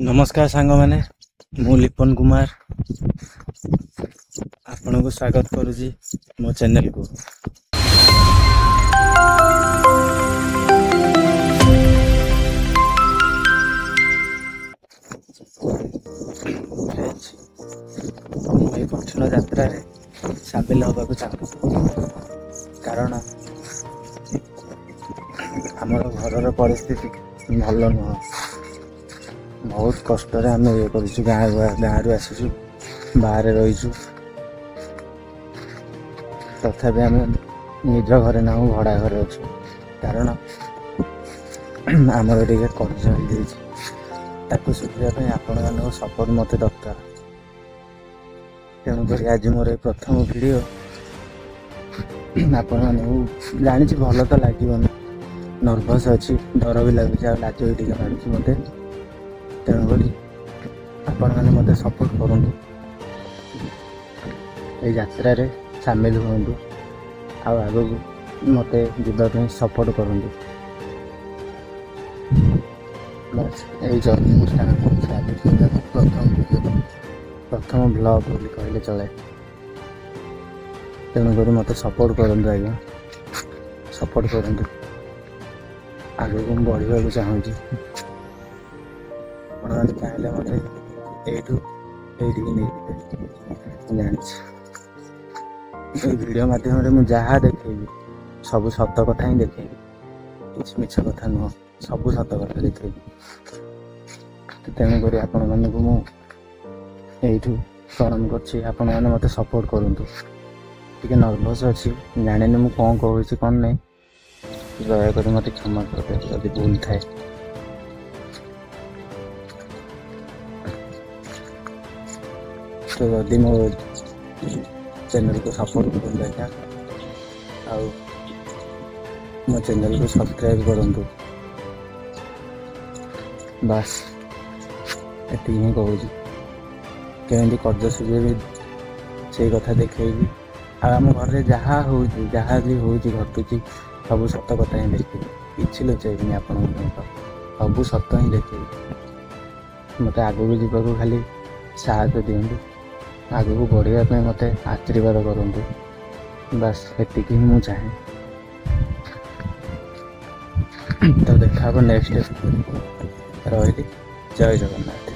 नमस्कार सांग मैंने मु लिपन कुमार आपन को स्वागत करुँची मो चैनल को। कठिन यात्रा सामिल होगा चाहूँ कारण आमर घर परिस्थिति भल नुह बहुत कष्ट आम ये कर गाँव आसीचु बाहर रहीचु तथापि आम निज घर ना भड़ा घर अच्छु कारण आमर टे कर्ज हो जाए सुधारे आपण मान सपोर्ट मत दरकार। तेणुक आज मोर प्रथम वीडियो आपण मानू जानी भल तो लगे नर्भस अच्छी डर भी लगुच लाज भी टे मारूँ मत तेणुक आपण मैंने मत सपोर्ट करूँ यात्रा सामिल हूँ आग मत जावाई सपोर्ट करूँ बस यही जर्नी प्रथम ब्लॉग बोली कहले चले। तेणुक मत सपोर्ट करूँ आज्ञा सपोर्ट करूँ आगे को बढ़ा चाहूँ चाहिए मत जानी वीडियो माध्यम जहाँ देखेबी सब सत कथा ही देखेबी किसी मिछ कथा नुह सब सत कथा देखेबी। तेणुक आपण मान को मुझू प्रणाम कर मत सपोर्ट करूँ टे नर्भस अच्छी जानी मुझे कौन कहूँ कौन नहीं दयाकोरी मत क्षमा कर जब भूल थाए। तो जदि मो चैनल को सपोर्ट कर मो चैनल को सब्सक्राइब करूँ बस ये ही कहूँ कमी कर्ज सुझे भी से कथा देखेबी आम घर जहाँ हो जहाँ भी हो घटुची सब सत कथा ही देखे कि लुचेबी आप सब सत ही देखे मत आगू जावाक खाली साहस दिंतु आगू बढ़ापी मत आशीर्वाद करूँ बस ये ही चाहे। तो देखा नेक्स्ट रही जय जगन्नाथ।